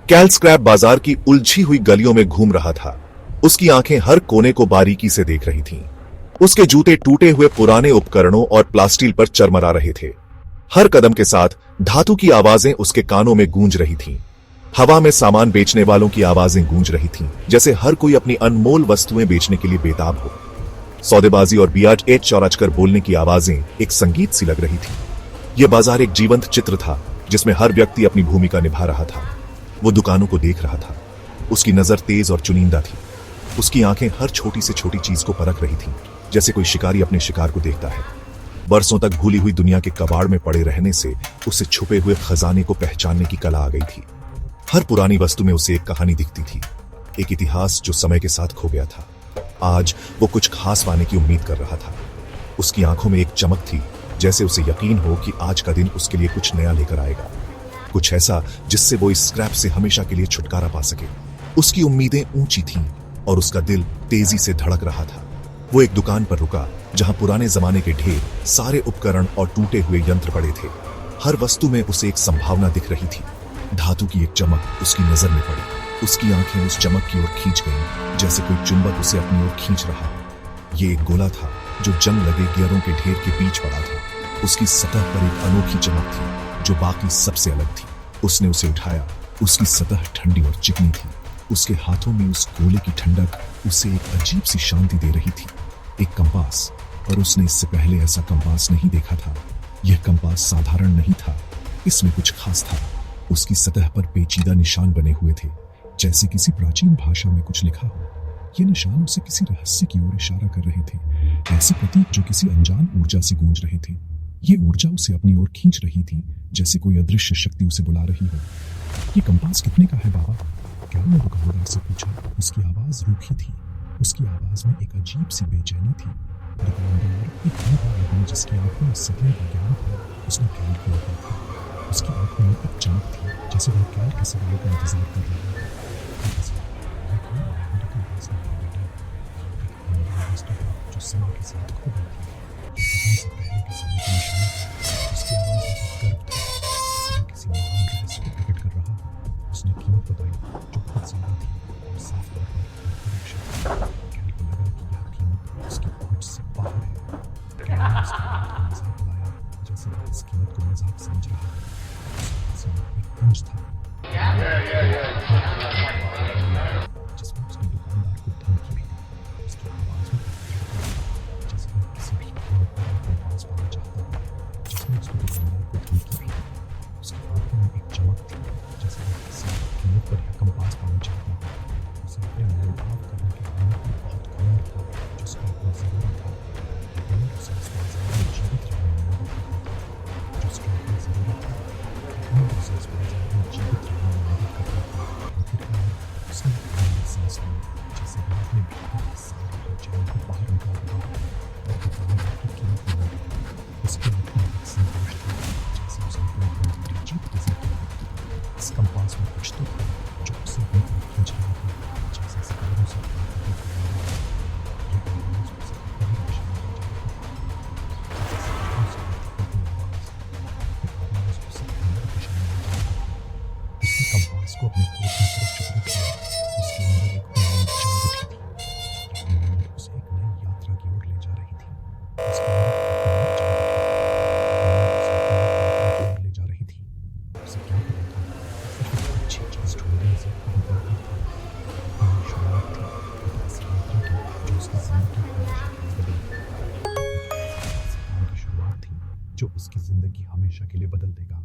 कैल scrap बाजार की उलझी हुई गलियों में घूम रहा था। उसकी आंखें हर कोने को बारीकी से देख रही थीं। उसके जूते टूटे हुए पुराने उपकरणों और प्लास्टिक पर चरमरा रहे थे। हर कदम के साथ धातु की आवाजें उसके कानों में गूंज रही थीं। हवा में सामान बेचने वालों की आवाजें गूंज रही थीं, जैसे हर कोई अपनी अनमोल वस्तुएं बेचने के लिए बेताब हो। सौदेबाजी और बियाज चौराचकर बोलने की आवाजें एक संगीत सी लग रही थी। यह बाजार एक जीवंत चित्र था जिसमें हर व्यक्ति अपनी भूमिका निभा रहा था। वो दुकानों को देख रहा था। उसकी नजर तेज और चुनिंदा थी। उसकी आंखें हर छोटी से छोटी चीज को परख रही थीं, जैसे कोई शिकारी अपने शिकार को देखता है। बरसों तक भूली हुई दुनिया के कबाड़ में पड़े रहने से उसे छुपे हुए खजाने को पहचानने की कला आ गई थी। हर पुरानी वस्तु में उसे एक कहानी दिखती थी, एक इतिहास जो समय के साथ खो गया था। आज वो कुछ खास पाने की उम्मीद कर रहा था। उसकी आंखों में एक चमक थी, जैसे उसे यकीन हो कि आज का दिन उसके लिए कुछ नया लेकर आएगा, कुछ ऐसा जिससे वो इस स्क्रैप से हमेशा के लिए छुटकारा पा सके। उसकी उम्मीदें ऊंची थीं और उसका दिल तेजी से धड़क रहा था। वो एक दुकान पर रुका जहां पुराने जमाने के ढेर सारे उपकरण और टूटे हुए यंत्र पड़े थे। हर वस्तु में उसे एक संभावना दिख रही थी। धातु की एक चमक उसकी नजर में पड़ी। उसकी आंखें उस चमक की ओर खींच गईं, जैसे कोई चुंबक उसे अपनी ओर खींच रहा हो। ये एक गोला था जो जंग लगे गियरों के ढेर के बीच पड़ा था। उसकी सतह पर एक अनोखी चमक थी जो बाकी सबसे अलग थी। उसने उसे उठाया। उसकी सतह ठंडी और चिकनी थी। उसके हाथों में उस गोले की ठंडक उसे एक अजीब सी शांति दे रही थी। एक कंपास, पर उसने इससे पहले ऐसा कंपास नहीं देखा था। यह कंपास साधारण नहीं था, इसमें कुछ खास था। उसकी सतह पर पेचीदा निशान बने हुए थे, जैसे किसी प्राचीन भाषा में कुछ लिखा हो। ये निशान उसे किसी रहस्य की ओर इशारा कर रहे थे, ऐसे प्रतीक जो किसी अनजान ऊर्जा से गूंज रहे थे। ये ऊर्जा उसे अपनी ओर खींच रही थी, जैसे कोई अदृश्य शक्ति उसे बुला रही हो। ये कंपास कितने का है बाबा? कैल ने दुकानदार से पूछा। उसकी आवाज रूखी थी। उसकी आवाज में एक अजीब सी बेचैनी थी। दुकानदार एक युवा आदमी जिसकी आंखों में सदियों का ज्ञान था, उसने कैल को देखा। उसकी आंखों में एक चमक थी, जैसे वह कैल के सवाल का इंतजार कर रहा था। जो समय के साथ खो गई थी, से पहले के समय की निशानी थी। उसकी आवाज में एक गर्व था, जैसे किसी महान रहस्य को प्रकट कर रहा हो। उसने कीमत बताई जो बहुत ज्यादा थी और साफ तौर पर कैल को लगा कि यह कीमत उसकी पहुंच से बाहर है। कैल ने उसकी बात को मजाक उड़ाया, जैसे वह इस कीमत को मजाक समझ रहा है। उसके पास एक कुंज था जिसमें उसने दुकानदार को धमकी भी दी। उसकी आवाज में जैसे वह किसी भी कीमत पर अपने पास पाना चाहता हो, जिसमें उसने दुकानदार को धमकी भी दी। उसकी आंखों में एक चमक थी, जैसे वह किसी कीमत पर यह कंपास पाना चाहता हो। उसे अपने मोलभाव करने के लिए बहुत घमंड था, जिसको अपनी जरूरत था। लेकिन उसे इस बाजार में जीवित रहने में मदद करता था, जिसकी अपनी जरूरत था। लेकिन उसे इस बाजार में जीवित रहने में मदद करता था। आखिरकार उसने एक सांस ली, जैसे वह अपने भीतर के सारे बेचैनी को बाहर निकाल रहा था और दुकानदार की कीमत में लगी। उसकी आंखों में एक संतोष था, जैसे उसे अपनी बड़ी जीत की जिंदगी। इस कंपास में कुछ तो था जो उसे अपनी तरफ खींच रहा था, जैसे सितारों से प्राकृतिक ये आवाज उसे अपनी दिशा में ले जा रही थी। जैसे सितारों से प्राकृतिक आवाज उसे अंदर दिशा में ले जा रही थी। उसने कंपास को अपने कोट में सुरक्षित रखा। उसके अंदर एक उम्मीद जाग उठी थी। ये उम्मीद उसे एक नई यात्रा की ओर ले जा रही थी। उसके अंदर एक उम्मीद जाग उठी थी। उसे एक नई यात्रा की ओर ले जा रही थी। उसे क्या पता था, कुछ अच्छी चीज ढूंढने से कहीं बाहर था। नई शुरुआत थी, एक ऐसी यात्रा की जो उसकी जिंदगी हमेशा के लिए बदल देगी। ऐसी काम की शुरुआत थी जो उसकी जिंदगी हमेशा के लिए बदल देगा।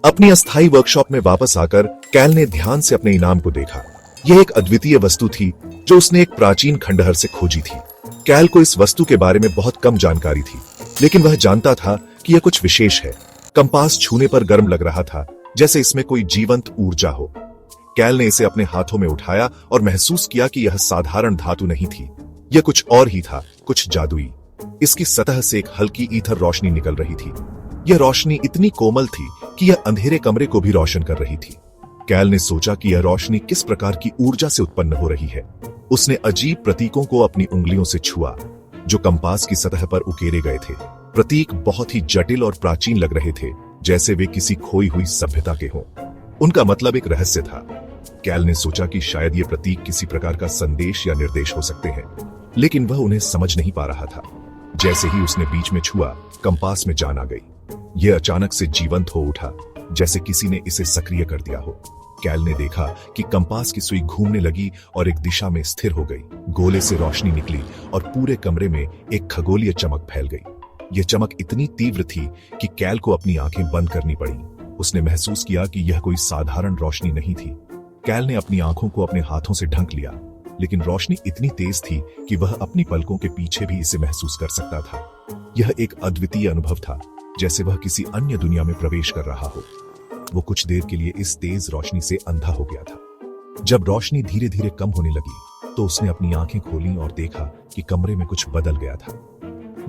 अपनी अस्थायी वर्कशॉप में वापस आकर कैल ने ध्यान से अपने इनाम को देखा। यह एक अद्वितीय वस्तु थी जो उसने एक प्राचीन खंडहर से खोजी थी। कैल को इस वस्तु के बारे में बहुत कम जानकारी थी, लेकिन वह जानता था कि यह कुछ विशेष है। कंपास छूने पर गर्म लग रहा था, जैसे इसमें कोई जीवंत ऊर्जा हो। कैल ने इसे अपने हाथों में उठाया और महसूस किया कि यह साधारण धातु नहीं थी। यह कुछ और ही था, कुछ जादुई। इसकी सतह से एक हल्की ईथर रोशनी निकल रही थी। यह रोशनी इतनी कोमल थी कि यह अंधेरे कमरे को भी रोशन कर रही थी। कैल ने सोचा कि यह रोशनी किस प्रकार की ऊर्जा से उत्पन्न हो रही है। उसने अजीब प्रतीकों को अपनी उंगलियों से छुआ, जो कंपास की सतह पर उकेरे गए थे। प्रतीक बहुत ही जटिल और प्राचीन लग रहे थे, जैसे वे किसी खोई हुई सभ्यता के हों। उनका मतलब एक रहस्य था। कैल ने सोचा कि शायद ये प्रतीक किसी प्रकार का संदेश या निर्देश हो सकते हैं, लेकिन वह उन्हें समझ नहीं पा रहा था। जैसे ही उसने बीच में छुआ, कंपास में जान आ गई। यह अचानक से जीवंत हो उठा, जैसे किसी ने इसे सक्रिय कर दिया हो। कैल ने देखा कि कंपास की सुई घूमने लगी और एक दिशा में स्थिर हो गई। गोले से रोशनी निकली और पूरे कमरे में एक खगोलीय चमक फैल गई। यह चमक इतनी तीव्र थी कि कैल को अपनी आंखें बंद करनी पड़ी। उसने महसूस किया कि यह कोई साधारण रोशनी नहीं थी। कैल ने अपनी आंखों को अपने हाथों से ढक लिया, लेकिन रोशनी इतनी तेज थी कि वह अपनी पलकों के पीछे भी इसे महसूस कर सकता था। यह एक अद्वितीय अनुभव था, जैसे वह किसी अन्य दुनिया में प्रवेश कर रहा हो। वो कुछ देर के लिए इस तेज रोशनी से अंधा हो गया था। जब रोशनी धीरे धीरे कम होने लगी तो उसने अपनी आंखें खोली और देखा कि कमरे में कुछ बदल गया था।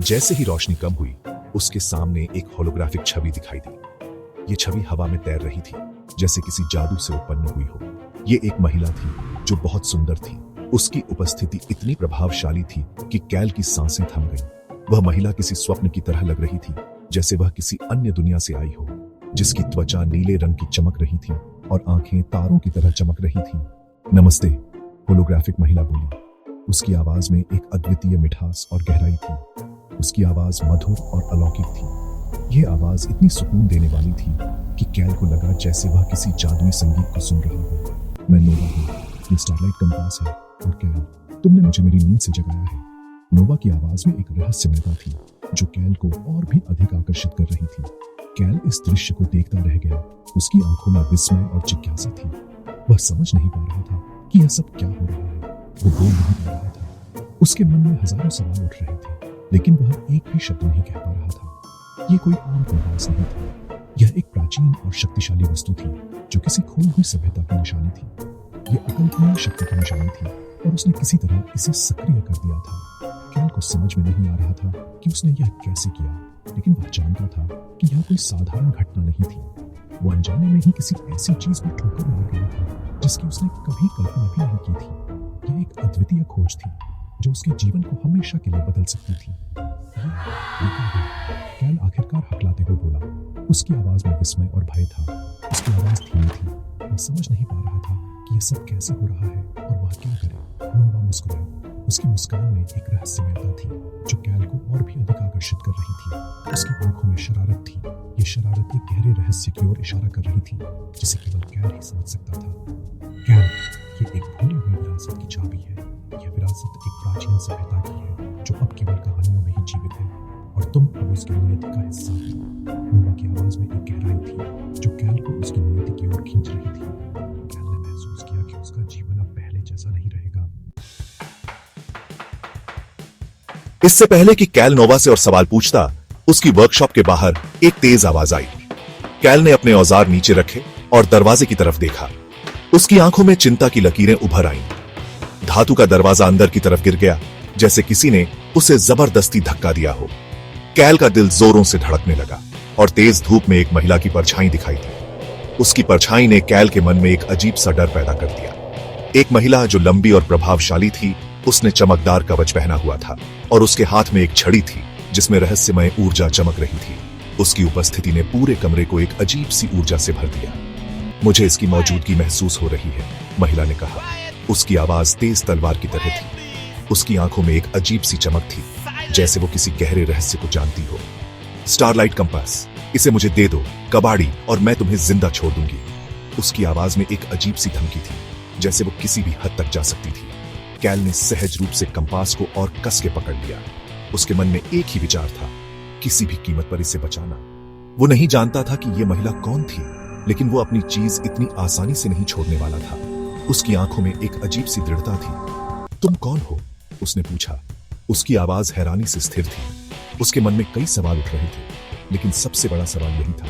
जैसे ही रोशनी कम हुई, उसके सामने एक होलोग्राफिक छवि दिखाई दी। ये छवि हवा में तैर रही थी, जैसे किसी जादू से उत्पन्न हुई हो। ये एक महिला थी जो बहुत सुंदर थी। उसकी उपस्थिति इतनी प्रभावशाली थी कि कैल की सांसें थम गईं। वह महिला किसी स्वप्न की तरह लग रही थी, जैसे वह किसी अन्य दुनिया से आई हो, जिसकी त्वचा नीले रंग की चमक रही थी और आंखें तारों की तरह चमक रही थी। नमस्ते, होलोग्राफिक महिला बोली। उसकी आवाज में एक अद्वितीय मिठास और गहराई थी। उसकी आवाज मधुर और अलौकिक थी। यह आवाज इतनी सुकून देने वाली थी कि कैल को लगा जैसे वह किसी जादुई संगीत को सुन रहा हो। मैं नोवा हूँ, ये स्टारलाइट कंपास है, और कैल, तुमने मुझे मेरी नींद से जगाया है। नोवा की आवाज में एक रहस्यमयता थी जो कैल को और भी अधिक आकर्षित कर रही थी। कैल इस दृश्य को देखता रह गया। उसकी आंखों में विस्मय और जिज्ञासा थी। वह समझ नहीं पा रहा था कि यह सब क्या हो रहा है। वो बोल नहीं पा रहा था। उसके मन में हजारों सवाल उठ रहे थे, लेकिन वह एक भी शब्द नहीं कह पा रहा था। यह कोई आम कंपास नहीं था। यह एक प्राचीन और शक्तिशाली वस्तु थी जो किसी खोई हुई सभ्यता की निशानी थी। यह अकल्पनीय शक्ति की निशानी थी और उसने किसी तरह इसे सक्रिय कर दिया था। कैल को समझ में नहीं आ रहा था कि उसने यह कैसे किया, लेकिन वह जानता था कि यह कोई साधारण घटना नहीं थी। वो अनजाने में ही किसी ऐसी चीज पर ठोकर मार गया था जिसकी उसने कभी कल्पना भी नहीं की थी। यह एक अद्वितीय खोज थी जो उसके जीवन को हमेशा के लिए बदल सकती थी। कैल आखिरकार हकलाते हुए बोला। उसकी आवाज में विस्मय और भय था। उसकी आवाज धीमी थी। वह समझ नहीं पा रहा था कि यह सब कैसे हो रहा है और वह क्या करे। नोवा मुस्कुराई। उसकी मुस्कान में एक रहस्यमयता थी जो कैल को और भी अधिक आकर्षित कर रही थी। उसकी आंखों में शरारत थी। ये शरारत एक गहरे रहस्य की ओर इशारा कर रही थी जिसे केवल कैल ही समझ सकता था। कैल, ये एक भूली हुई विरासत की चाबी है। यह विरासत एक प्राचीन सभ्यता की है जो अब केवल कहानियों में ही जीवित है, और तुम अब उसकी नियति का हिस्सा हो। नोवा की आवाज में एक गहराई थी जो कैल को उसकी नियति की ओर खींच रही थी। कैल ने महसूस किया कि उसका जीवन अब पहले जैसा नहीं रहेगा। इससे पहले कि कैल नोवा से और सवाल पूछता, उसकी वर्कशॉप के बाहर एक तेज आवाज आई। कैल ने अपने औजार नीचे रखे और दरवाजे की तरफ देखा। उसकी आंखों में चिंता की लकीरें उभर आईं। धातु का दरवाजा अंदर की तरफ गिर गया, जैसे किसी ने उसे जबरदस्ती धक्का दिया हो। कैल का दिल जोरों से धड़कने लगा और तेज धूप में एक महिला की परछाई दिखाई दी। उसकी परछाई ने कैल के मन में एक अजीब सा डर पैदा कर दिया। एक महिला जो लंबी और प्रभावशाली थी। उसने चमकदार कवच पहना हुआ था और उसके हाथ में एक छड़ी थी जिसमें रहस्यमय ऊर्जा चमक रही थी। उसकी उपस्थिति ने पूरे कमरे को एक अजीब सी ऊर्जा से भर दिया। मुझे इसकी मौजूदगी महसूस हो रही है, महिला ने कहा। उसकी आवाज तेज तलवार की तरह थी। उसकी आंखों में एक अजीब सी चमक थी, जैसे वो किसी गहरे रहस्य को जानती हो। स्टारलाइट कंपास, इसे मुझे दे दो कबाड़ी, और मैं तुम्हें जिंदा छोड़ दूंगी। उसकी आवाज में एक अजीब सी धमकी थी, जैसे वो किसी भी हद तक जा सकती थी। कैल ने सहज रूप से कंपास को और कस के पकड़ लिया। उसके मन में एक ही विचार था, किसी भी कीमत पर इसे बचाना। वो नहीं जानता था कि यह महिला कौन थी, लेकिन वो अपनी चीज इतनी आसानी से नहीं छोड़ने वाला था। उसकी आंखों में एक अजीब सी दृढ़ता थी। तुम कौन हो? उसने पूछा। उसकी आवाज हैरानी से स्थिर थी। उसके मन में कई सवाल उठ रहे थे, लेकिन सबसे बड़ा सवाल यही था।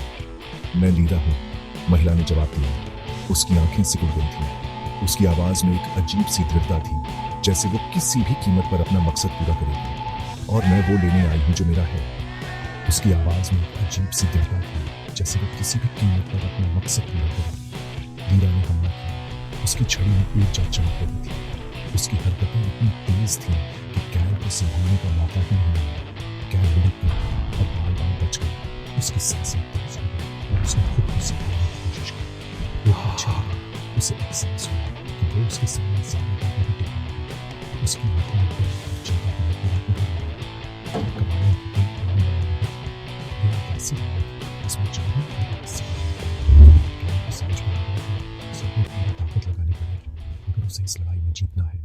मैं लीरा हूं, महिला ने जवाब दिया। उसकी आंखें सिकुड़ गई थीं। उसकी आवाज में एक अजीब सी दृढ़ता थी, जैसे वो किसी भी कीमत पर अपना मकसद पूरा करेगी। और मैं वो लेने आई हूं जो मेरा है। उसकी आवाज में एक अजीब सी दृढ़ता थी, जैसे वो किसी भी कीमत पर अपना मकसद पूरा करेगी। लीरा ने हमला किया। उसकी छड़ी में ऊर्जा चमक रही थी। उसकी हरकतें इतनी तेज थीं कि कैल को संभालने का मौका ही नहीं मिला। कैल लुढ़क गया और बाल-बाल बच गया। उसकी सांसें तेज हो गई। उसने खुद को संभालने की कोशिश की। वो पीछे हटा, उसे एहसास हुआ कि वो उसके सामने ज्यादा देर नहीं टिका। उसकी आंखों में डर और चिंता की लकीरें उभर आई। कमाने की कोई प्लान बना नहीं था। ये एक ऐसी हालत जिसमें जानना था कि किससे समझ में आ रहा था उसे अपनी पूरी ताकत लगानी पड़ेगी अगर उसे इस लड़ाई में जीतना है।